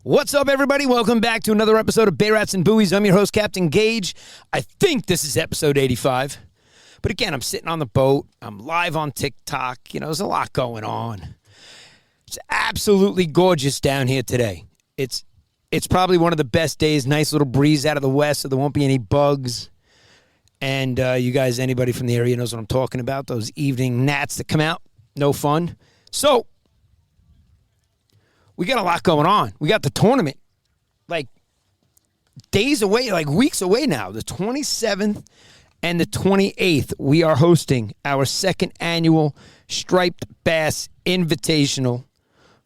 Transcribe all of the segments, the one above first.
What's up, everybody? Welcome back to another episode of Bay Rats and Buoys. I'm your host, Captain Gaige. I think this is episode 85. But again, I'm sitting on the boat. I'm live on TikTok. There's a lot going on. It's absolutely gorgeous down here today. It's probably one of the best days. Nice little breeze out of the west, so there won't be any bugs. And you guys, anybody from the area knows what I'm talking about. Those evening gnats that come out. No fun. So, we got a lot going on. We got the tournament, days away, weeks away now. The 27th and the 28th, we are hosting our second annual Striped Bass Invitational.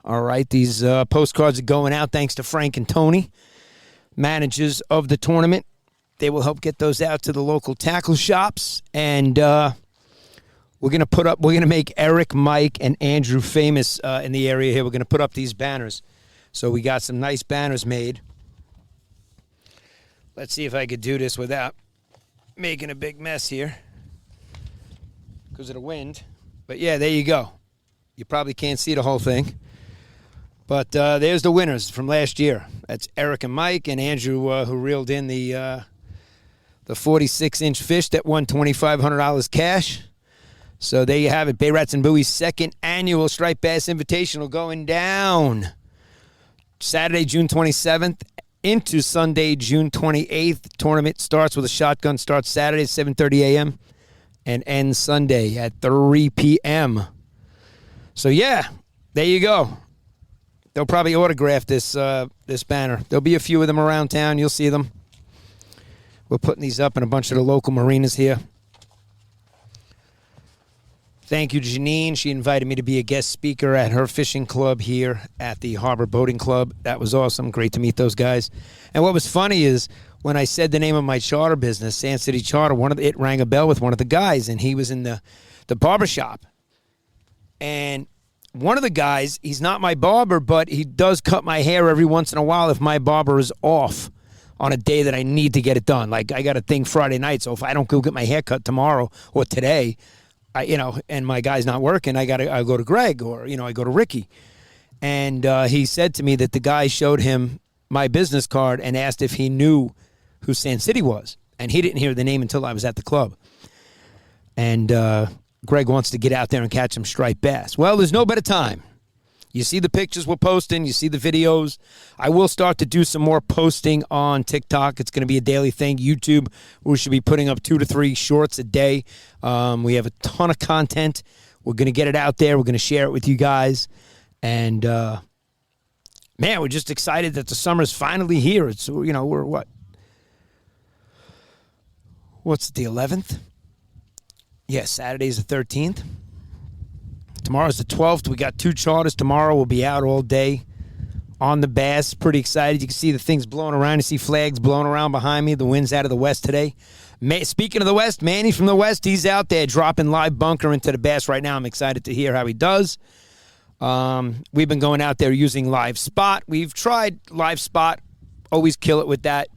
All right, these postcards are going out thanks to Frank and Tony, managers of the tournament. They will help get those out to the local tackle shops, and we're going to make Eric, Mike, and Andrew famous in the area here. We're going to put up these banners. So we got some nice banners made. Let's see if I could do this without making a big mess here because of the wind. But yeah, there you go. You probably can't see the whole thing. But there's the winners from last year. That's Eric and Mike, and Andrew who reeled in the 46-inch fish that won $2,500 cash. So there you have it. Bay Rats and Buoys' second annual Striped Bass Invitational going down Saturday, June 27th into Sunday, June 28th. Tournament starts with a shotgun. Starts Saturday at 7:30 a.m. and ends Sunday at 3 p.m. So yeah, there you go. They'll probably autograph this banner. There'll be a few of them around town. You'll see them. We're putting these up in a bunch of the local marinas here. Thank you, Janine. She invited me to be a guest speaker at her fishing club here at the Harbor Boating Club. That was awesome. Great to meet those guys. And what was funny is when I said the name of my charter business, Sand City Charter, it rang a bell with one of the guys, and he was in the barbershop. And one of the guys, he's not my barber, but he does cut my hair every once in a while if my barber is off on a day that I need to get it done. Like, I got a thing Friday night, so if I don't go get my hair cut tomorrow or today, and my guy's not working, I go to Greg or, I go to Ricky. And he said to me that the guy showed him my business card and asked if he knew who Sand City was. And he didn't hear the name until I was at the club. And Greg wants to get out there and catch some striped bass. Well, there's no better time. You see the pictures we're posting. You see the videos. I will start to do some more posting on TikTok. It's going to be a daily thing. YouTube, we should be putting up 2 to 3 shorts a day. We have a ton of content. We're going to get it out there. We're going to share it with you guys. And, man, we're just excited that the summer's finally here. It's, we're what? What's the 11th? Yes, Saturday's the 13th. Tomorrow's the 12th. We got 2 charters tomorrow. We'll be out all day on the bass. Pretty excited. You can see the things blowing around. You see flags blowing around behind me. The wind's out of the west today. Speaking of the west, Manny from the west, he's out there dropping live bunker into the bass right now. I'm excited to hear how he does. We've been going out there using Live Spot. We've tried Live Spot. Always kill it with that.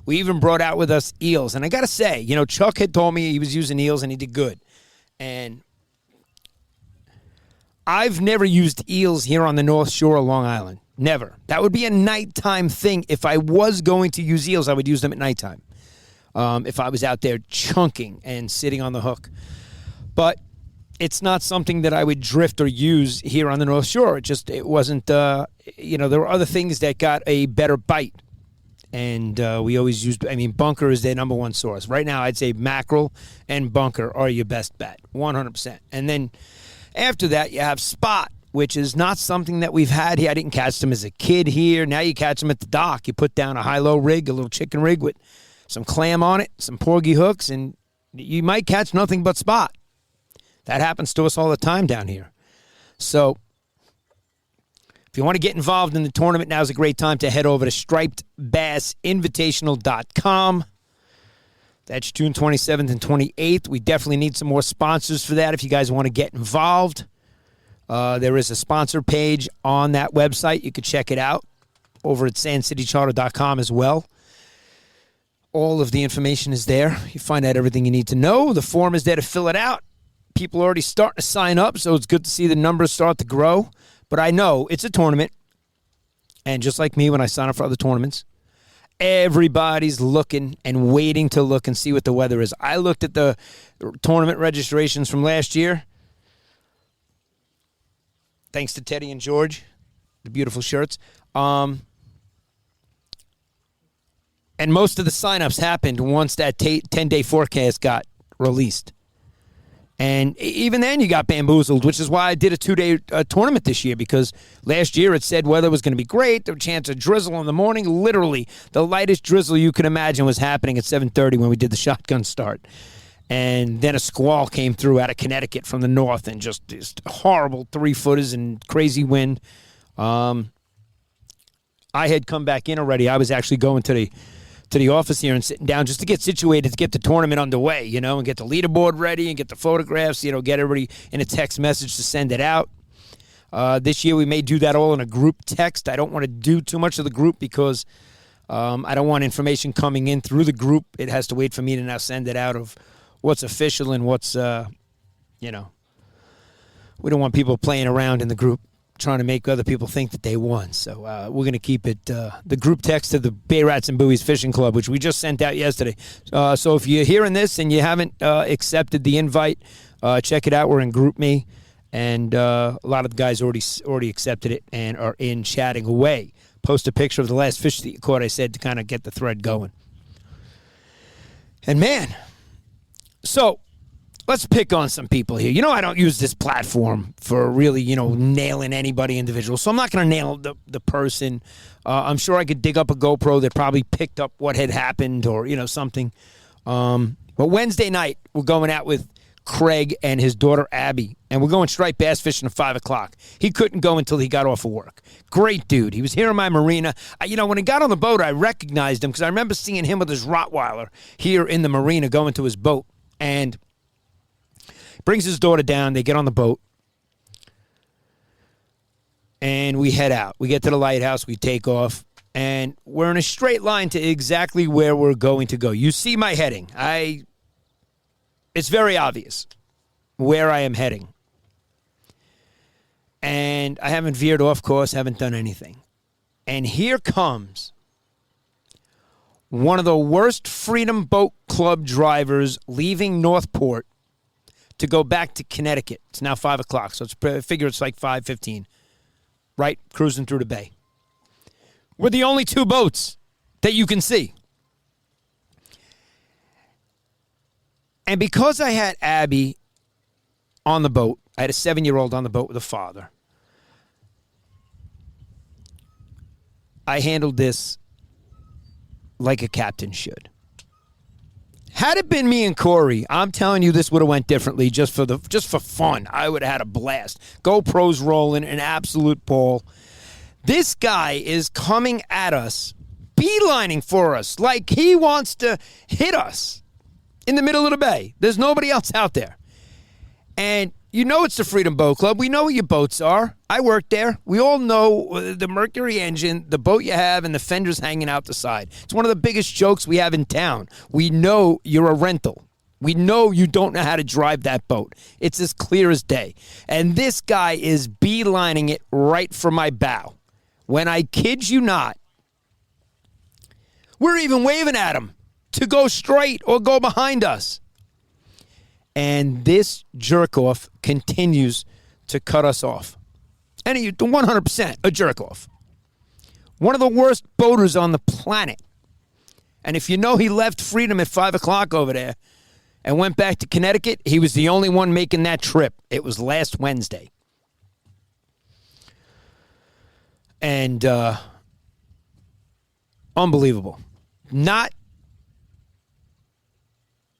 We even brought out with us eels. And I got to say, Chuck had told me he was using eels and he did good. And I've never used eels here on the North Shore of Long Island. Never. That would be a nighttime thing. If I was going to use eels, I would use them at nighttime. If I was out there chunking and sitting on the hook. But it's not something that I would drift or use here on the North Shore. It wasn't, there were other things that got a better bite. And we always used, bunker is their number one source. Right now, I'd say mackerel and bunker are your best bet, 100%. And then after that, you have spot, which is not something that we've had here. I didn't catch them as a kid here. Now you catch them at the dock. You put down a high-low rig, a little chicken rig with some clam on it, some porgy hooks, and you might catch nothing but spot. That happens to us all the time down here. So if you want to get involved in the tournament, now's a great time to head over to stripedbassinvitational.com. That's June 27th and 28th. We definitely need some more sponsors for that if you guys want to get involved. There is a sponsor page on that website. You can check it out over at sandcitycharter.com as well. All of the information is there. You find out everything you need to know. The form is there to fill it out. People are already starting to sign up, so it's good to see the numbers start to grow. But I know it's a tournament, And just like me when I sign up for other tournaments, everybody's looking and waiting to look and see what the weather is. I looked at the tournament registrations from last year. Thanks to Teddy and George, the beautiful shirts. And most of the signups happened once that 10-day forecast got released. And even then you got bamboozled, which is why I did a 2-day tournament this year, because last year it said weather was going to be great. There was a chance of drizzle in the morning. Literally, the lightest drizzle you could imagine was happening at 7:30 when we did the shotgun start. And then a squall came through out of Connecticut from the north, and just horrible 3-footers and crazy wind. I had come back in already. I was actually going to the office here and sitting down just to get situated to get the tournament underway, and get the leaderboard ready and get the photographs, get everybody in a text message to send it out. This year we may do that all in a group text. I don't want to do too much of the group because I don't want information coming in through the group. It has to wait for me to now send it out of what's official and what's, we don't want people playing around in the group trying to make other people think that they won. So we're going to keep it the group text to the Bay Rats and Buoys Fishing Club, which we just sent out yesterday. So if you're hearing this and you haven't accepted the invite, check it out. We're in GroupMe, and a lot of the guys already accepted it and are in chatting away. Post a picture of the last fish that you caught, I said, to kind of get the thread going. And man, so let's pick on some people here. I don't use this platform for really, nailing anybody individual. So I'm not going to nail the person. I'm sure I could dig up a GoPro that probably picked up what had happened or, something. But Wednesday night, we're going out with Craig and his daughter Abby, and we're going striped bass fishing at 5 o'clock. He couldn't go until he got off of work. Great dude. He was here in my marina. When he got on the boat, I recognized him because I remember seeing him with his Rottweiler here in the marina going to his boat. And brings his daughter down. They get on the boat. And we head out. We get to the lighthouse. We take off. And we're in a straight line to exactly where we're going to go. You see my heading. It's very obvious where I am heading. And I haven't veered off course, haven't done anything. And here comes one of the worst Freedom Boat Club drivers leaving Northport to go back to Connecticut. It's now 5 o'clock, so I figure it's like 5:15. Right? Cruising through the bay. We're the only two boats that you can see. And because I had Abby on the boat, I had a 7-year-old on the boat with a father, I handled this like a captain should. Had it been me and Kory, I'm telling you this would have went differently just for fun. I would have had a blast. GoPro's rolling, an absolute ball. This guy is coming at us, beelining for us, like he wants to hit us in the middle of the bay. There's nobody else out there. And it's the Freedom Boat Club. We know what your boats are. I work there. We all know the Mercury engine, the boat you have, and the fenders hanging out the side. It's one of the biggest jokes we have in town. We know you're a rental. We know you don't know how to drive that boat. It's as clear as day. And this guy is beelining it right for my bow. When I kid you not, we're even waving at him to go straight or go behind us. And this jerk-off continues to cut us off. And he's 100% a jerk-off. One of the worst boaters on the planet. And if he left Freedom at 5 o'clock over there and went back to Connecticut, he was the only one making that trip. It was last Wednesday. And unbelievable. Not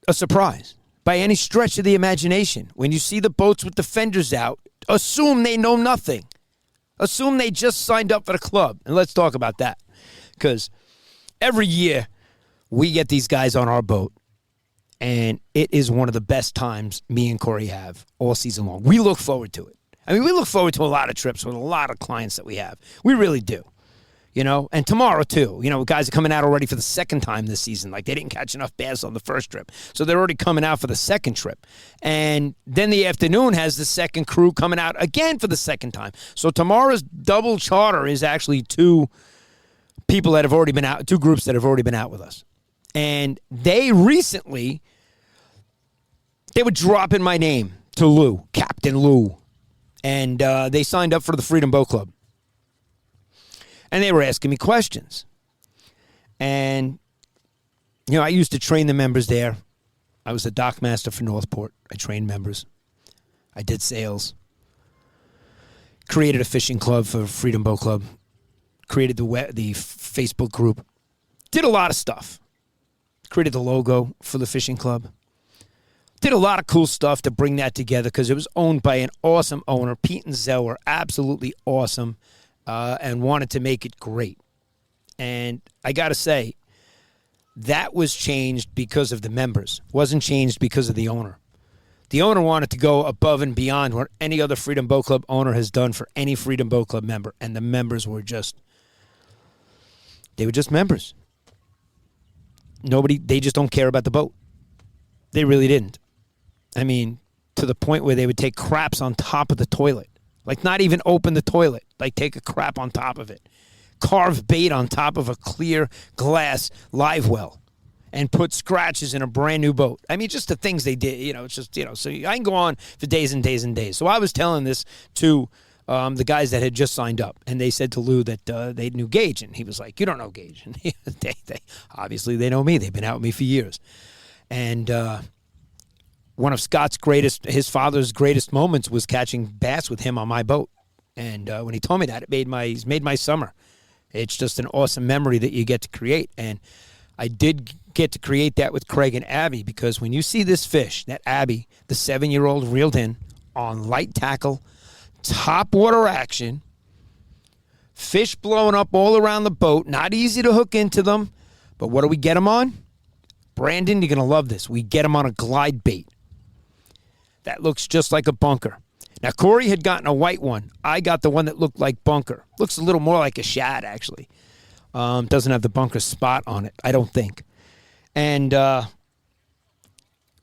a surprise by any stretch of the imagination. When you see the boats with the fenders out, assume they know nothing. Assume they just signed up for the club. And let's talk about that. Because every year we get these guys on our boat, and it is one of the best times me and Kory have all season long. We look forward to it. We look forward to a lot of trips with a lot of clients that we have. We really do. and tomorrow too. Guys are coming out already for the second time this season. Like, they didn't catch enough bass on the first trip, so they're already coming out for the second trip. And then the afternoon has the second crew coming out again for the second time. So tomorrow's double charter is actually two people that have already been out, two groups that have already been out with us. And they recently, they were dropping my name to Lou, Captain Lou. And they signed up for the Freedom Boat Club. And they were asking me questions. And, I used to train the members there. I was the dock master for Northport. I trained members. I did sales. Created a fishing club for Freedom Boat Club. Created the Facebook group. Did a lot of stuff. Created the logo for the fishing club. Did a lot of cool stuff to bring that together because it was owned by an awesome owner. Pete and Zell were absolutely awesome and wanted to make it great. And I got to say, that was changed because of the members. Wasn't changed because of the owner. The owner wanted to go above and beyond what any other Freedom Boat Club owner has done for any Freedom Boat Club member. And the members were just, they were just members. They just don't care about the boat. They really didn't. I mean, to the point where they would take craps on top of the toilet. Like, not even open the toilet. Like, take a crap on top of it. Carve bait on top of a clear glass live well. And put scratches in a brand new boat. I mean, just the things they did, it's just, so I can go on for days and days and days. So I was telling this to the guys that had just signed up. And they said to Lou that they knew Gaige. And he was like, you don't know Gaige. And obviously, they know me. They've been out with me for years. And one of Scott's his father's greatest moments was catching bass with him on my boat. And when he told me that, he's made my summer. It's just an awesome memory that you get to create. And I did get to create that with Craig and Abby, because when you see this fish that Abby, the 7-year-old, reeled in on light tackle, top water action, fish blowing up all around the boat, not easy to hook into them, but what do we get them on? Brandon, you're going to love this. We get them on a glide bait. That looks just like a bunker. Now, Kory had gotten a white one. I got the one that looked like bunker. Looks a little more like a shad, actually. Doesn't have the bunker spot on it, I don't think. And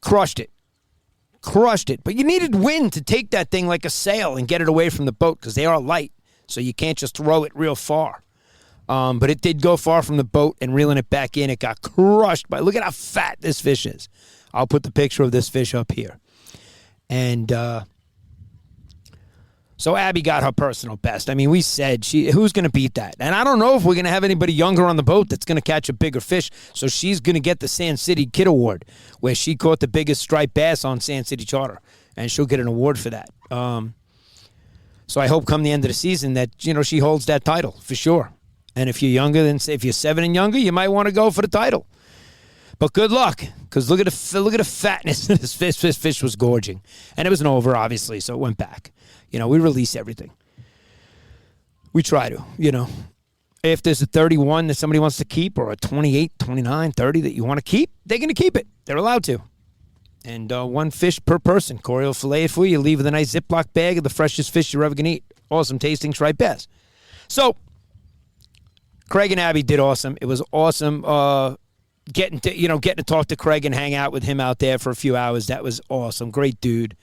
crushed it. But you needed wind to take that thing like a sail and get it away from the boat, because they are light, so you can't just throw it real far. But it did go far from the boat, and reeling it back in, it got crushed by, look at how fat this fish is. I'll put the picture of this fish up here. And so Abby got her personal best. I mean, we said, who's going to beat that? And I don't know if we're going to have anybody younger on the boat that's going to catch a bigger fish. So she's going to get the Sand City Kid Award, where she caught the biggest striped bass on Sand City Charter. And she'll get an award for that. So I hope come the end of the season that, she holds that title for sure. And if you're younger than, if you're 7 and younger, you might want to go for the title. But good luck, because look at the fatness of this fish. This fish was gorging. And it was an over, obviously, so it went back. We release everything. We try to, If there's a 31 that somebody wants to keep, or a 28, 29, 30 that you want to keep, they're going to keep it. They're allowed to. And one fish per person. Kory will fillet it for you. Leave with a nice Ziploc bag of the freshest fish you're ever going to eat. Awesome tasting striped bass. So, Craig and Abby did awesome. It was awesome getting to talk to Craig and hang out with him out there for a few hours. That was awesome. Great dude.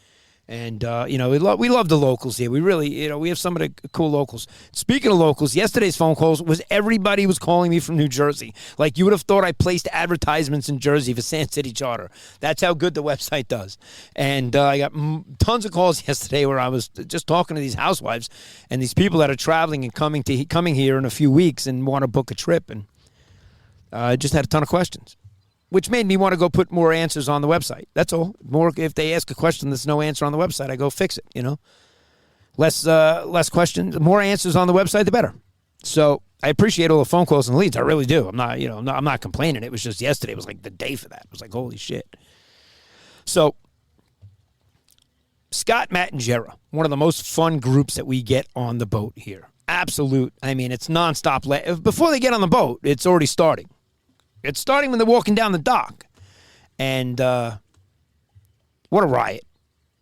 And, we love the locals here. We really, we have some of the cool locals. Speaking of locals, yesterday's phone calls was everybody was calling me from New Jersey. Like, you would have thought I placed advertisements in Jersey for Sand City Charter. That's how good the website does. And I got tons of calls yesterday where I was just talking to these housewives and these people that are traveling and coming here in a few weeks and want to book a trip. And I just had a ton of questions, which made me want to go put more answers on the website. That's all. More, if they ask a question there's no answer on the website, I go fix it, Less questions, more answers on the website, the better. So I appreciate all the phone calls and leads. I really do. I'm not, I'm not complaining. It was just yesterday was like the day for that. It was like, holy shit. So Scott, Matt, and Jera, one of the most fun groups that we get on the boat here. Absolute. I mean, it's nonstop. Before they get on the boat, it's already starting. It's starting when they're walking down the dock. And what a riot.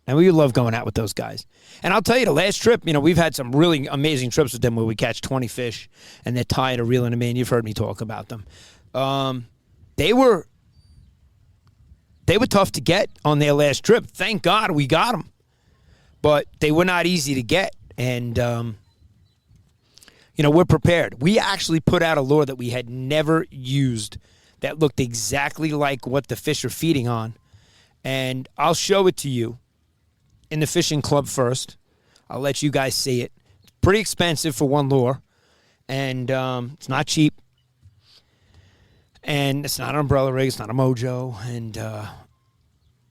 And we love going out with those guys. And I'll tell you, the last trip, we've had some really amazing trips with them where we catch 20 fish and they're tired of reeling them in. You've heard me talk about them. They were tough to get on their last trip. Thank God we got them. But they were not easy to get. And, we're prepared. We actually put out a lure that we had never used that looked exactly like what the fish are feeding on. And I'll show it to you in the fishing club first. I'll let you guys see it. It's pretty expensive for one lure. And it's not cheap. And it's not an umbrella rig. It's not a mojo. And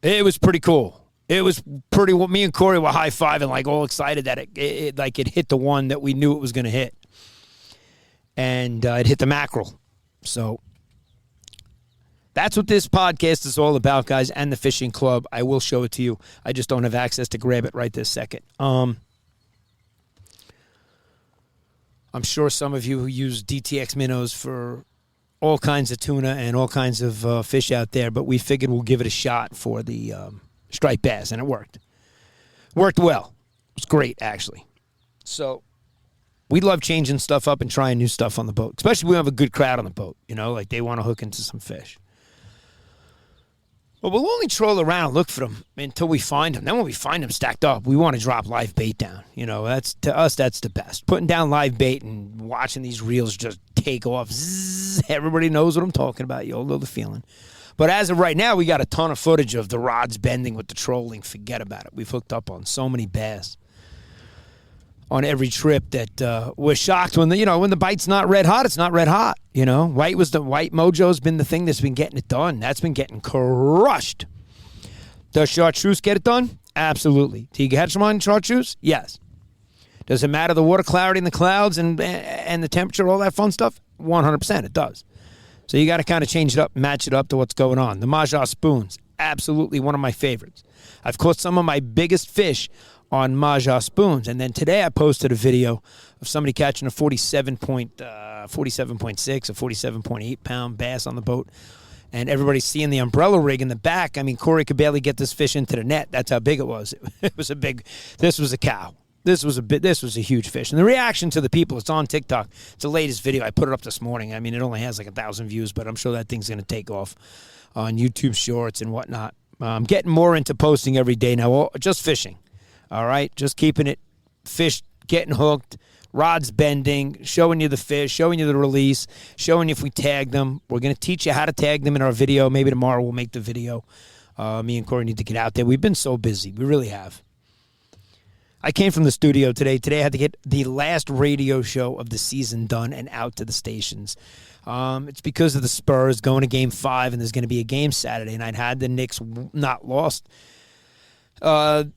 it was pretty cool. It was pretty. Me and Kory were high-fiving, like all excited that it hit the one that we knew it was going to hit. And it hit the mackerel. So that's what this podcast is all about, guys, and the fishing club. I will show it to you. I just don't have access to grab it right this second. I'm sure some of you who use DTX minnows for all kinds of tuna and all kinds of fish out there, but we figured we'll give it a shot for the striped bass, and it worked. Worked well. It was great, actually. So we love changing stuff up and trying new stuff on the boat, especially when we have a good crowd on the boat, like they want to hook into some fish. But we'll only troll around and look for them until we find them. Then when we find them stacked up, we want to drop live bait down. That's to us, that's the best. Putting down live bait and watching these reels just take off. Zzz, everybody knows what I'm talking about. You all know the feeling. But as of right now, we got a ton of footage of the rods bending with the trolling. Forget about it. We've hooked up on so many bass on every trip that we're shocked when the bite's not red hot. It's not red hot. White mojo's been the thing that's been getting it done. That's been getting crushed. Does chartreuse get it done? Absolutely. Do you catch them on chartreuse? Yes. Does it matter the water clarity in the clouds and the temperature, all that fun stuff? 100% it does. So you got to kind of change it up, match it up to what's going on. The Mahjong spoons, absolutely one of my favorites. I've caught some of my biggest fish on Mahjong spoons. And then today I posted a video of somebody catching a 47.6 or 47.8 pound bass on the boat. And everybody's seeing the umbrella rig in the back. I mean, Kory could barely get this fish into the net. That's how big it was. It was this was a cow. This was a huge fish. And the reaction to the people, it's on TikTok. It's the latest video. I put it up this morning. I mean, it only has like 1,000 views, but I'm sure that thing's going to take off on YouTube Shorts and whatnot. I'm getting more into posting every day now, just fishing. All right? Just keeping it, fish getting hooked, rods bending, showing you the fish, showing you the release, showing you if we tag them. We're going to teach you how to tag them in our video. Maybe tomorrow we'll make the video. Me and Kory need to get out there. We've been so busy. We really have. I came from the studio today. Today I had to get the last radio show of the season done and out to the stations. It's because of the Spurs going to Game 5, and there's going to be a game Saturday night. Had the Knicks not lost a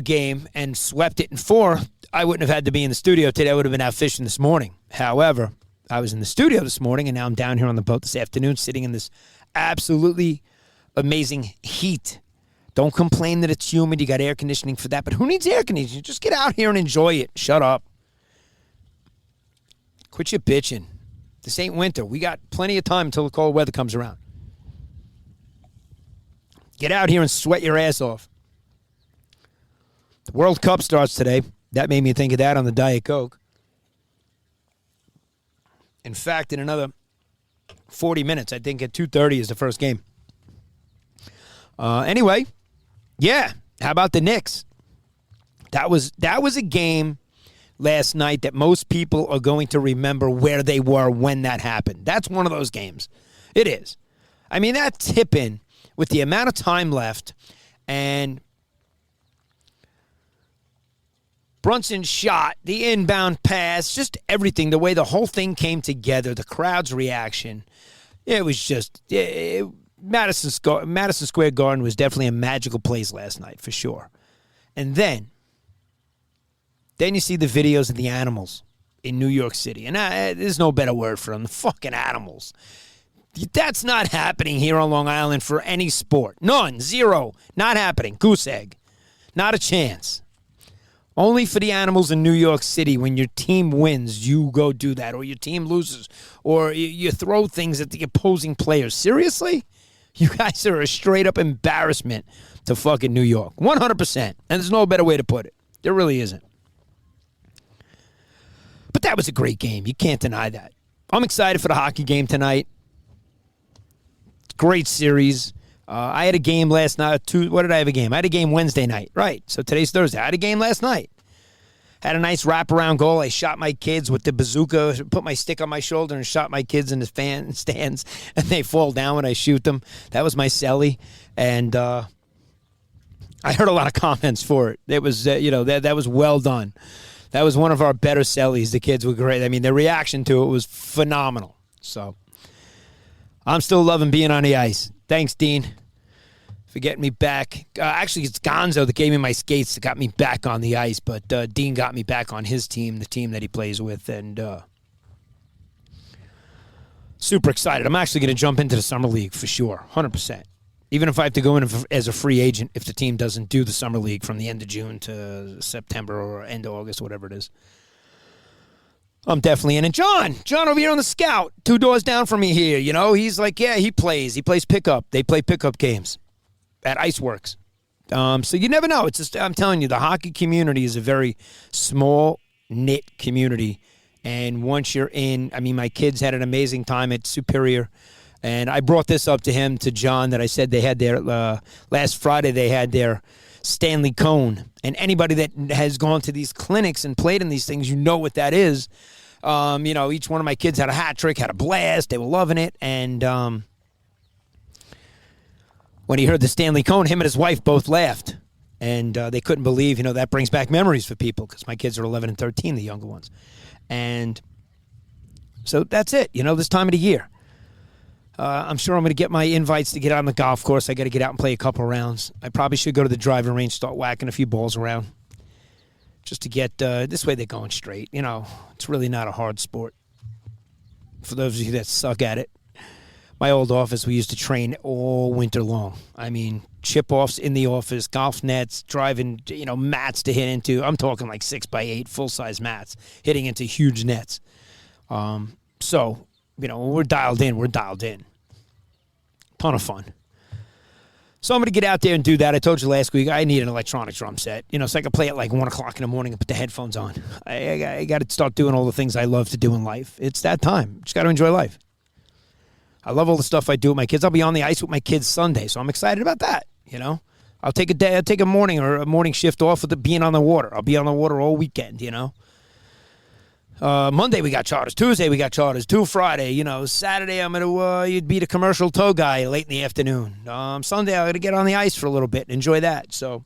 game and swept it in 4, I wouldn't have had to be in the studio today. I would have been out fishing this morning. However, I was in the studio this morning, and now I'm down here on the boat this afternoon sitting in this absolutely amazing heat. Don't complain that it's humid. You got air conditioning for that. But who needs air conditioning? Just get out here and enjoy it. Shut up. Quit your bitching. This ain't winter. We got plenty of time until the cold weather comes around. Get out here and sweat your ass off. The World Cup starts today. That made me think of that on the Diet Coke. In fact, in another 40 minutes, I think at 2:30 is the first game. Anyway, yeah, how about the Knicks? That was a game last night that most people are going to remember where they were when that happened. That's one of those games. It is. I mean, that tip-in with the amount of time left and Brunson's shot, the inbound pass, just everything, the way the whole thing came together, the crowd's reaction, it was just... Madison Square Garden was definitely a magical place last night, for sure. And then you see the videos of the animals in New York City. And there's no better word for them. The fucking animals. That's not happening here on Long Island for any sport. None. Zero. Not happening. Goose egg. Not a chance. Only for the animals in New York City, when your team wins, you go do that. Or your team loses. Or you throw things at the opposing players. Seriously? You guys are a straight-up embarrassment to fucking New York. 100%. And there's no better way to put it. There really isn't. But that was a great game. You can't deny that. I'm excited for the hockey game tonight. Great series. I had a game last night. What did I have a game? I had a game Wednesday night. Right. So today's Thursday. I had a game last night. Had a nice wraparound goal. I shot my kids with the bazooka, put my stick on my shoulder and shot my kids in the stands, and they fall down when I shoot them. That was my celly, and I heard a lot of comments for it. It was, that was well done. That was one of our better cellies. The kids were great. I mean, their reaction to it was phenomenal. So I'm still loving being on the ice. Thanks, Dean, for getting me back. Actually, it's Gonzo that gave me my skates that got me back on the ice, but Dean got me back on his team, the team that he plays with, and super excited. I'm actually going to jump into the Summer League for sure, 100%. Even if I have to go in as a free agent if the team doesn't do the Summer League from the end of June to September or end of August, whatever it is. I'm definitely in. And John over here on the Scout, 2 doors down from me here, he's like, yeah, he plays pickup. They play pickup games at Iceworks. So you never know. It's just, I'm telling you, the hockey community is a very small, knit community. And once you're in, I mean, my kids had an amazing time at Superior. And I brought this up to John, that I said they had their, last Friday they had their Stanley Cone. And anybody that has gone to these clinics and played in these things, you know what that is. Each one of my kids had a hat trick, had a blast. They were loving it. And when he heard the Stanley Cone, him and his wife both laughed. And they couldn't believe, that brings back memories for people because my kids are 11 and 13, the younger ones. And so that's it, this time of the year. I'm sure I'm going to get my invites to get out on the golf course. I got to get out and play a couple rounds. I probably should go to the driving range, start whacking a few balls around just to get, this way they're going straight. It's really not a hard sport. For those of you that suck at it, my old office, we used to train all winter long. I mean, chip-offs in the office, golf nets, driving, mats to hit into. I'm talking like 6x8 full-size mats, hitting into huge nets. So, when we're dialed in, we're dialed in. Ton of fun. So I'm going to get out there and do that. I told you last week I need an electronic drum set, so I can play at like 1 o'clock in the morning and put the headphones on. I got to start doing all the things I love to do in life. It's that time. Just got to enjoy life. I love all the stuff I do with my kids. I'll be on the ice with my kids Sunday, so I'm excited about that, I'll take a morning or a morning shift off with being on the water. I'll be on the water all weekend, Monday we got charters. Tuesday we got charters. Friday, Saturday I'm going to be the commercial tow guy late in the afternoon. Sunday I'm going to get on the ice for a little bit and enjoy that. So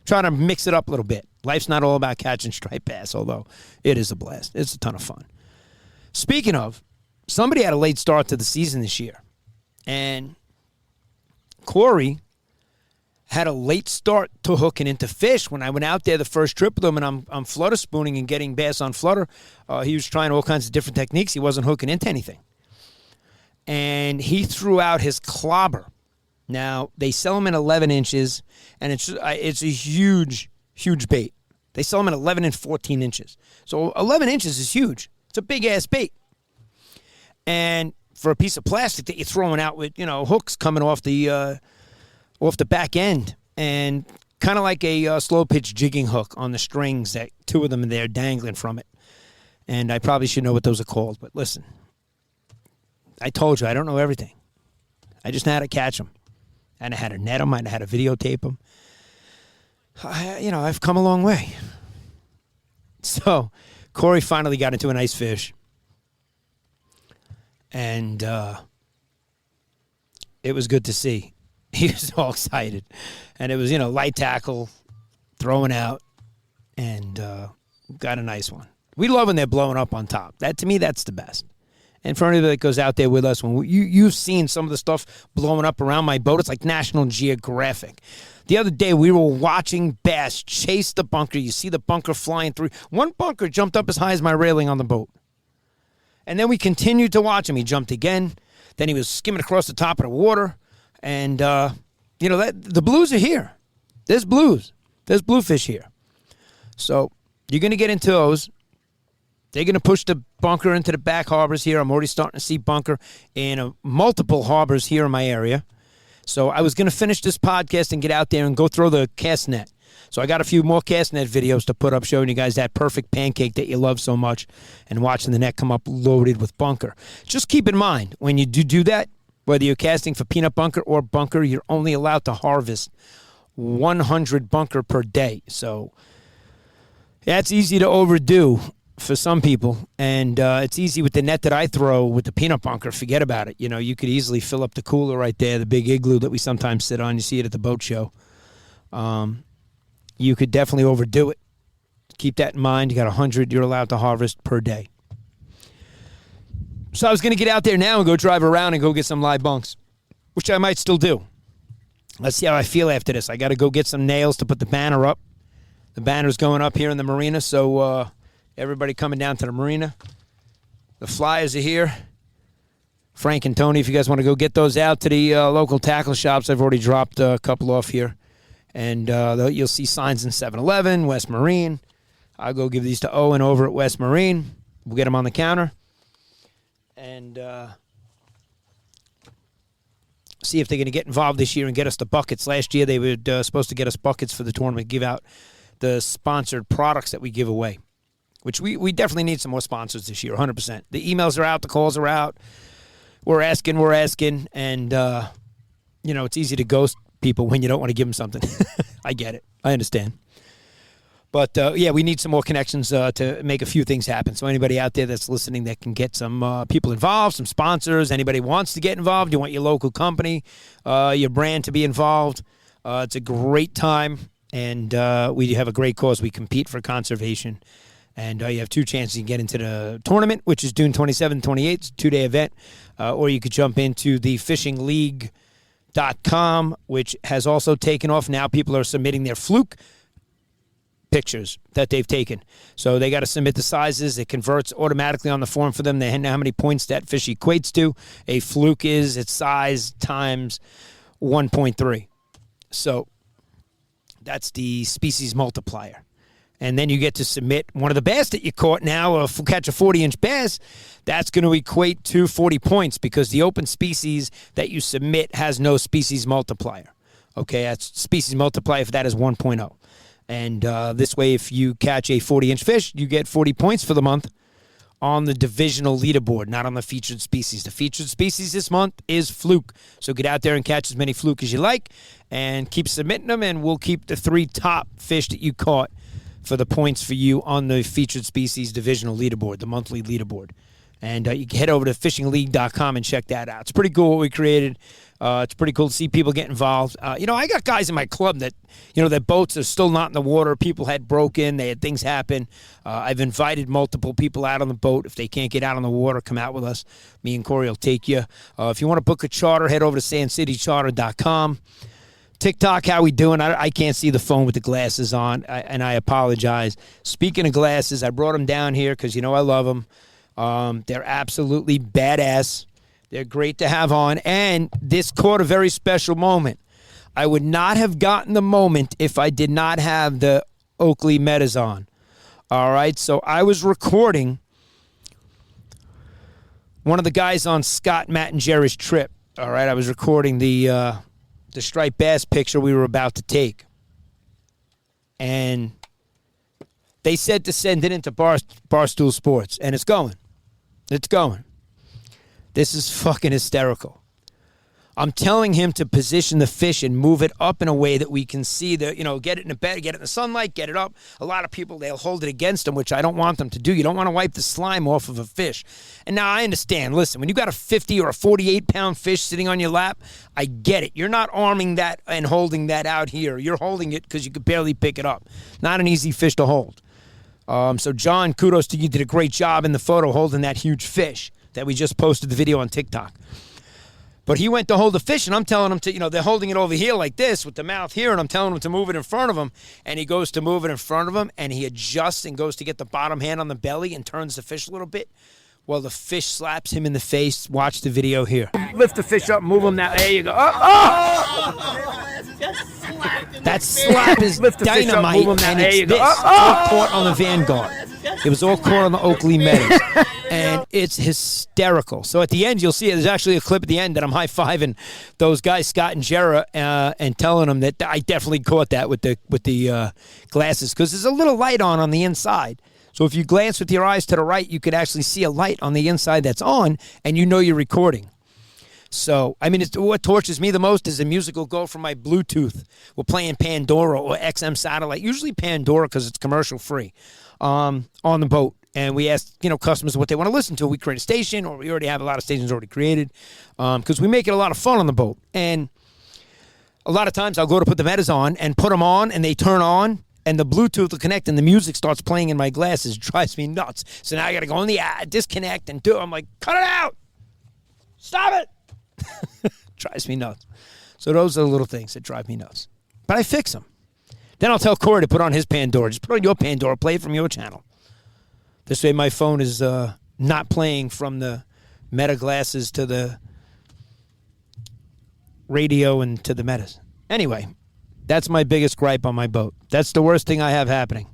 trying to mix it up a little bit. Life's not all about catching striped bass, although it is a blast. It's a ton of fun. Speaking of, somebody had a late start to the season this year. And Kory had a late start to hooking into fish. When I went out there the first trip with him, and I'm flutter spooning and getting bass on flutter, he was trying all kinds of different techniques. He wasn't hooking into anything. And he threw out his clobber. Now, they sell them in 11 inches, and it's a huge, huge bait. They sell them in 11 and 14 inches. So 11 inches is huge. It's a big-ass bait. And for a piece of plastic that you're throwing out with, hooks coming off the back end, and kind of like a slow pitch jigging hook on the strings that 2 of them are there dangling from it. And I probably should know what those are called, but listen, I told you I don't know everything. I just know how to catch them, and I had to net them, I had to videotape them. I've come a long way. So Kory finally got into a nice fish, and it was good to see. He was all excited. And it was, light tackle, throwing out, and got a nice one. We love when they're blowing up on top. To me, that's the best. And for anybody that goes out there with us, when you've seen some of the stuff blowing up around my boat, it's like National Geographic. The other day, we were watching bass chase the bunker. You see the bunker flying through. One bunker jumped up as high as my railing on the boat. And then we continued to watch him. He jumped again. Then he was skimming across the top of the water. And, the blues are here. There's blues. There's bluefish here. So you're going to get into those. They're going to push the bunker into the back harbors here. I'm already starting to see bunker in multiple harbors here in my area. So I was going to finish this podcast and get out there and go throw the cast net. So I got a few more cast net videos to put up showing you guys that perfect pancake that you love so much and watching the net come up loaded with bunker. Just keep in mind, when you do that, whether you're casting for peanut bunker or bunker, you're only allowed to harvest 100 bunker per day. So that's easy to overdo for some people, and it's easy with the net that I throw with the peanut bunker. Forget about it. You could easily fill up the cooler right there, the big igloo that we sometimes sit on. You see it at the boat show. You could definitely overdo it. Keep that in mind. You got 100 you're allowed to harvest per day. So I was going to get out there now and go drive around and go get some live bunks, which I might still do. Let's see how I feel after this. I got to go get some nails to put the banner up. The banner's going up here in the marina, so everybody coming down to the marina. The flyers are here. Frank and Tony, if you guys want to go get those out to the local tackle shops, I've already dropped a couple off here. And you'll see signs in 7-Eleven, West Marine. I'll go give these to Owen over at West Marine. We'll get them on the counter. And see if they're going to get involved this year and get us the buckets. Last year they were supposed to get us buckets for the tournament, give out the sponsored products that we give away, which we definitely need some more sponsors this year, 100%. The emails are out, the calls are out. We're asking, and, it's easy to ghost people when you don't want to give them something. I get it. I understand. But, we need some more connections to make a few things happen. So anybody out there that's listening that can get some people involved, some sponsors, anybody wants to get involved, you want your local company, your brand to be involved, it's a great time. And we have a great cause. We compete for conservation. And you have two chances to get into the tournament, which is June 27th, 28th. It's a 2-day event. Or you could jump into the fishingleague.com, which has also taken off. Now people are submitting their fluke pictures that they've taken. So they got to submit the sizes. It converts automatically on the form for them. They know how many points that fish equates to. A fluke is its size times 1.3. So that's the species multiplier. And then you get to submit one of the bass that you caught now, catch a 40-inch bass. That's going to equate to 40 points because the open species that you submit has no species multiplier. Okay, that's species multiplier for that is 1.0. And this way, if you catch a 40-inch fish, you get 40 points for the month on the divisional leaderboard, not on the featured species. The featured species this month is fluke. So get out there and catch as many fluke as you like and keep submitting them, and we'll keep the 3 top fish that you caught for the points for you on the featured species divisional leaderboard, the monthly leaderboard. And you can head over to fishingleague.com and check that out. It's pretty cool what we created. It's pretty cool to see people get involved. I got guys in my club that, their boats are still not in the water. People had broken. They had things happen. I've invited multiple people out on the boat. If they can't get out on the water, come out with us. Me and Kory will take you. If you want to book a charter, head over to sandcitycharter.com. TikTok, how we doing? I can't see the phone with the glasses on, and I apologize. Speaking of glasses, I brought them down here because I love them. They're absolutely badass. They're great to have on, and this caught a very special moment. I would not have gotten the moment if I did not have the Oakley Metas on. All right, so I was recording one of the guys on Scott, Matt, and Jerry's trip. All right, I was recording the striped bass picture we were about to take. And they said to send it into Barstool Sports, and it's going. It's going. This is fucking hysterical. I'm telling him to position the fish and move it up in a way that we can see the, get it in the bed, get it in the sunlight, get it up. A lot of people, they'll hold it against them, which I don't want them to do. You don't want to wipe the slime off of a fish. And now I understand. Listen, when you got a 50 or a 48-pound fish sitting on your lap, I get it. You're not arming that and holding that out here. You're holding it because you could barely pick it up. Not an easy fish to hold. So, John, kudos to you. You did a great job in the photo holding that huge fish that we just posted the video on TikTok. But he went to hold the fish, and I'm telling him to, they're holding it over here like this with the mouth here, and I'm telling him to move it in front of him, and he goes to move it in front of him, and he adjusts and goes to get the bottom hand on the belly and turns the fish a little bit. Well, the fish slaps him in the face. Watch the video here. Lift the fish up, move him now. There you go. That slap is dynamite, and it's this. All caught on the Vanguard. It was all caught on the Oakley Metas. And it's hysterical. So at the end, you'll see there's actually a clip at the end that I'm high-fiving those guys, Scott and Jera, and telling them that I definitely caught that with the glasses, because there's a little light on the inside. So if you glance with your eyes to the right, you could actually see a light on the inside that's on, and you know you're recording. So, I mean, what tortures me the most is the music will go from my Bluetooth. We're playing Pandora or XM Satellite, usually Pandora because it's commercial-free, on the boat. And we ask, customers what they want to listen to. We create a station, or we already have a lot of stations already created, because we make it a lot of fun on the boat. And a lot of times I'll go to put the metas on and put them on, and they turn on, and the Bluetooth will connect, and the music starts playing in my glasses. It drives me nuts. So now I got to go in the disconnect and do it. I'm like, cut it out. Stop it. Drives me nuts. So those are the little things that drive me nuts. But I fix them. Then I'll tell Kory to put on his Pandora. Just put on your Pandora. Play it from your channel. This way my phone is not playing from the Meta glasses to the radio and to the Metas. Anyway, that's my biggest gripe on my boat. That's the worst thing I have happening.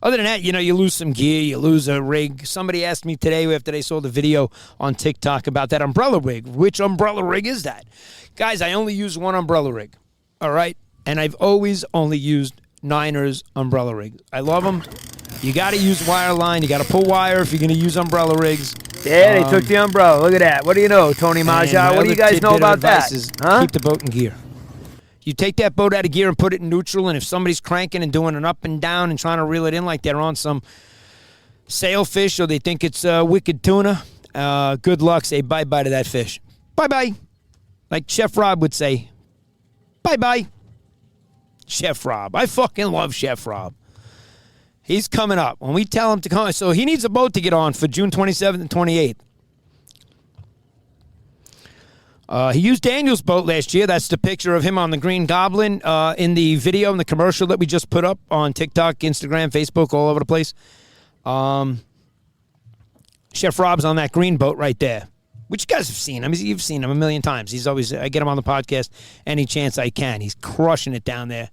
Other than that, you lose some gear, you lose a rig. Somebody asked me today after they saw the video on TikTok about that umbrella rig. Which umbrella rig is that? Guys, I only use one umbrella rig, all right? And I've always only used Niners umbrella rigs. I love them. You got to use wire line. You got to pull wire if you're going to use umbrella rigs. Yeah, they took the umbrella. Look at that. What do you know, Tony Maja? What do you guys know about that? Keep the boat in gear. You take that boat out of gear and put it in neutral, and if somebody's cranking and doing an up and down and trying to reel it in like they're on some sailfish or they think it's wicked tuna, good luck. Say bye-bye to that fish. Bye-bye. Like Chef Rob would say, bye-bye. Chef Rob. I fucking love Chef Rob. He's coming up. When we tell him to come, so he needs a boat to get on for June 27th and 28th. He used Daniel's boat last year. That's the picture of him on the Green Goblin in the video, in the commercial that we just put up on TikTok, Instagram, Facebook, all over the place. Chef Rob's on that green boat right there, which you guys have seen him. You've seen him a million times. He's always, I get him on the podcast any chance I can. He's crushing it down there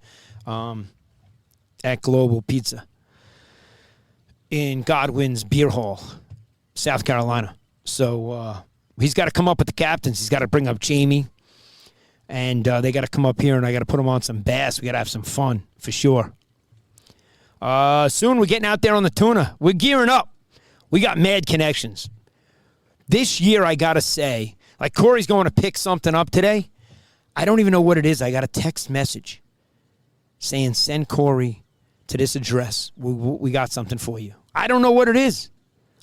at Global Pizza in Godwin's Beer Hall, South Carolina. So he's got to come up with the captains. He's got to bring up Jamie. And they got to come up here, and I got to put them on some bass. We got to have some fun, for sure. Soon we're getting out there on the tuna. We're gearing up. We got mad connections. This year, I got to say, like Kory's going to pick something up today. I don't even know what it is. I got a text message saying, send Kory to this address. We got something for you. I don't know what it is.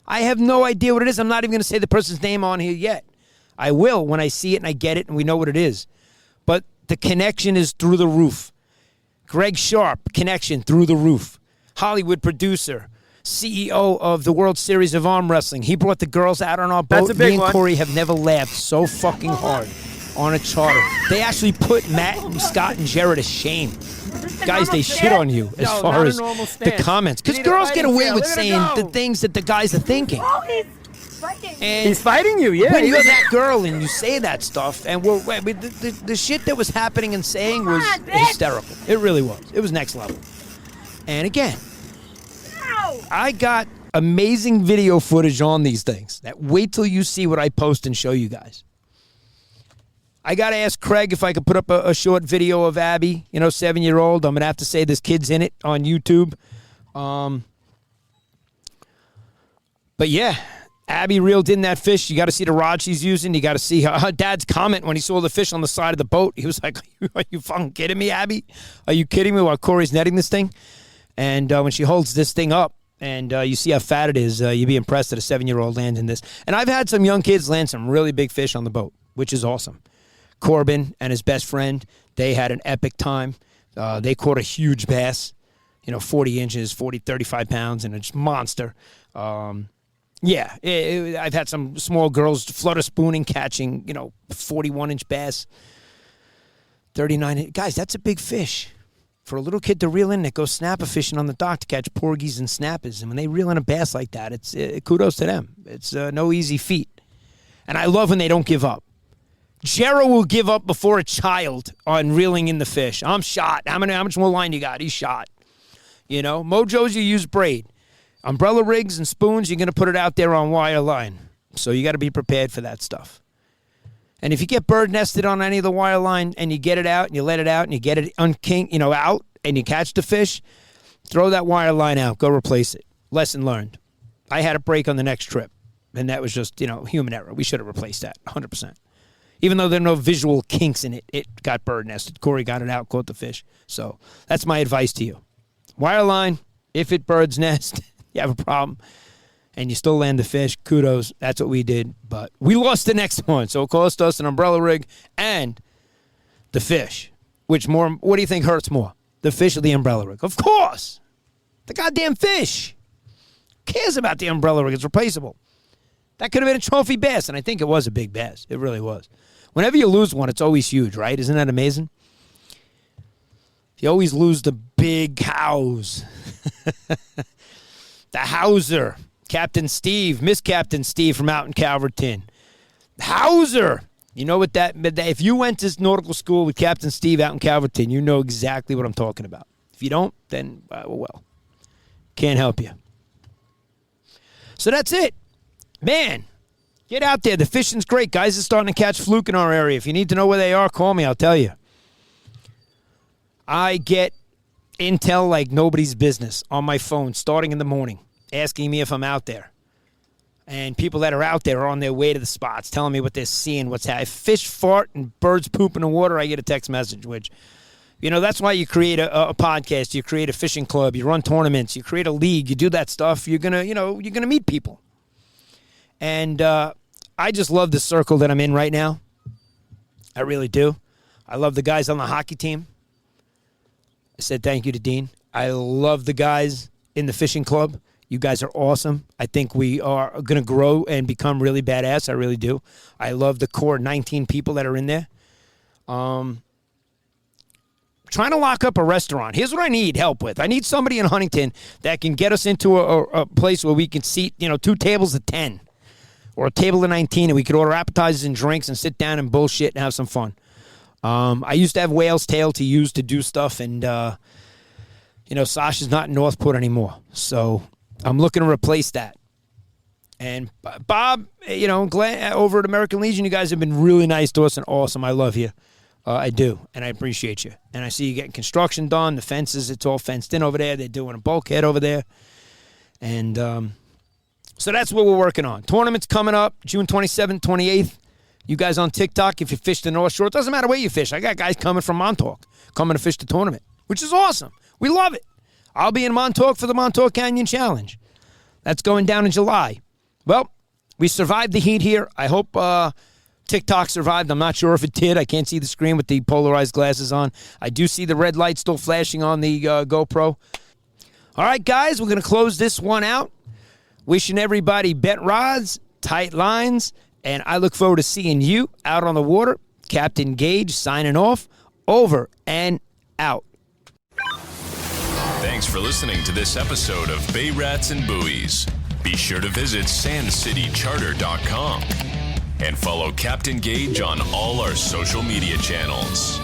I have no idea what it is. I'm not even going to say the person's name on here yet. I will when I see it and I get it and we know what it is. But the connection is through the roof. Greg Sharp, connection through the roof. Hollywood producer, CEO of the World Series of Arm Wrestling. He brought the girls out on our boat. That's a big Me and one. Kory have never laughed so fucking hard on a charter. They actually put Matt and Scott and Jared to shame. Guys, they shit on you as far as the comments. Because girls get away with saying the things that the guys are thinking. And he's fighting you, yeah. when you're that girl and you say that stuff, and the shit that was happening and saying was hysterical. It really was. It was next level. And again, I got amazing video footage on these things. That wait till you see what I post and show you guys. I got to ask Craig if I could put up a short video of Abby, 7-year-old. I'm going to have to say this kid's in it on YouTube. But yeah, Abby reeled in that fish. You got to see the rod she's using. You got to see her dad's comment when he saw the fish on the side of the boat. He was like, are you fucking kidding me, Abby? Are you kidding me while Kory's netting this thing? And when she holds this thing up and you see how fat it is, you'd be impressed that a 7-year-old landing this. And I've had some young kids land some really big fish on the boat, which is awesome. Corbin and his best friend, they had an epic time. They caught a huge bass, 40 inches, 35 pounds, and it's monster. I've had some small girls flutter spooning, catching, 41-inch bass, 39. Guys, that's a big fish. For a little kid to reel in that goes snapper fishing on the dock to catch porgies and snappers, and when they reel in a bass like that, it's kudos to them. It's no easy feat. And I love when they don't give up. Jero will give up before a child on reeling in the fish. I'm shot. How much more line you got? He's shot. Mojo's you use braid. Umbrella rigs and spoons, you're going to put it out there on wire line. So you got to be prepared for that stuff. And if you get bird nested on any of the wire line and you get it out and you let it out and you get it out and you catch the fish, throw that wire line out. Go replace it. Lesson learned. I had a break on the next trip, and that was just, human error. We should have replaced that 100%. Even though there are no visual kinks in it, it got bird nested. Kory got it out, caught the fish. So that's my advice to you. Wire line, if it bird's nest, you have a problem, and you still land the fish, kudos. That's what we did. But we lost the next one, so it cost us an umbrella rig and the fish. What do you think hurts more, the fish or the umbrella rig? Of course, the goddamn fish. Who cares about the umbrella rig? It's replaceable. That could have been a trophy bass, and I think it was a big bass. It really was. Whenever you lose one, it's always huge, right? Isn't that amazing? You always lose the big cows. The Hauser. Captain Steve. Miss Captain Steve from out in Calverton. Hauser. You know what if you went to nautical school with Captain Steve out in Calverton, you know exactly what I'm talking about. If you don't, then, well, can't help you. So that's it. Man, get out there. The fishing's great. Guys are starting to catch fluke in our area. If you need to know where they are, call me. I'll tell you. I get intel like nobody's business on my phone starting in the morning, asking me if I'm out there. And people that are out there are on their way to the spots, telling me what they're seeing, what's happening. If fish fart and birds poop in the water, I get a text message, which, that's why you create a podcast. You create a fishing club. You run tournaments. You create a league. You do that stuff. You're going to meet people. And I just love the circle that I'm in right now. I really do. I love the guys on the hockey team. I said thank you to Dean. I love the guys in the fishing club. You guys are awesome. I think we are going to grow and become really badass. I really do. I love the core 19 people that are in there. Trying to lock up a restaurant. Here's what I need help with. I need somebody in Huntington that can get us into a place where we can seat, 2 tables of 10 or a table of 19, and we could order appetizers and drinks and sit down and bullshit and have some fun. I used to have Whale's Tail to use to do stuff, and, Sasha's not in Northport anymore. So I'm looking to replace that. And Bob, Glenn, over at American Legion, you guys have been really nice to us and awesome. I love you. I do, and I appreciate you. And I see you getting construction done. The fences, it's all fenced in over there. They're doing a bulkhead over there. And so that's what we're working on. Tournaments coming up, June 27th, 28th. You guys on TikTok, if you fish the North Shore, it doesn't matter where you fish. I got guys coming from Montauk coming to fish the tournament, which is awesome. We love it. I'll be in Montauk for the Montauk Canyon Challenge. That's going down in July. Well, we survived the heat here. I hope TikTok survived. I'm not sure if it did. I can't see the screen with the polarized glasses on. I do see the red light still flashing on the GoPro. All right, guys, we're going to close this one out. Wishing everybody bent rods, tight lines, and I look forward to seeing you out on the water. Captain Gaige signing off. Over and out. Thanks for listening to this episode of Bay Rats and Buoys. Be sure to visit sandcitycharter.com and follow Captain Gaige on all our social media channels.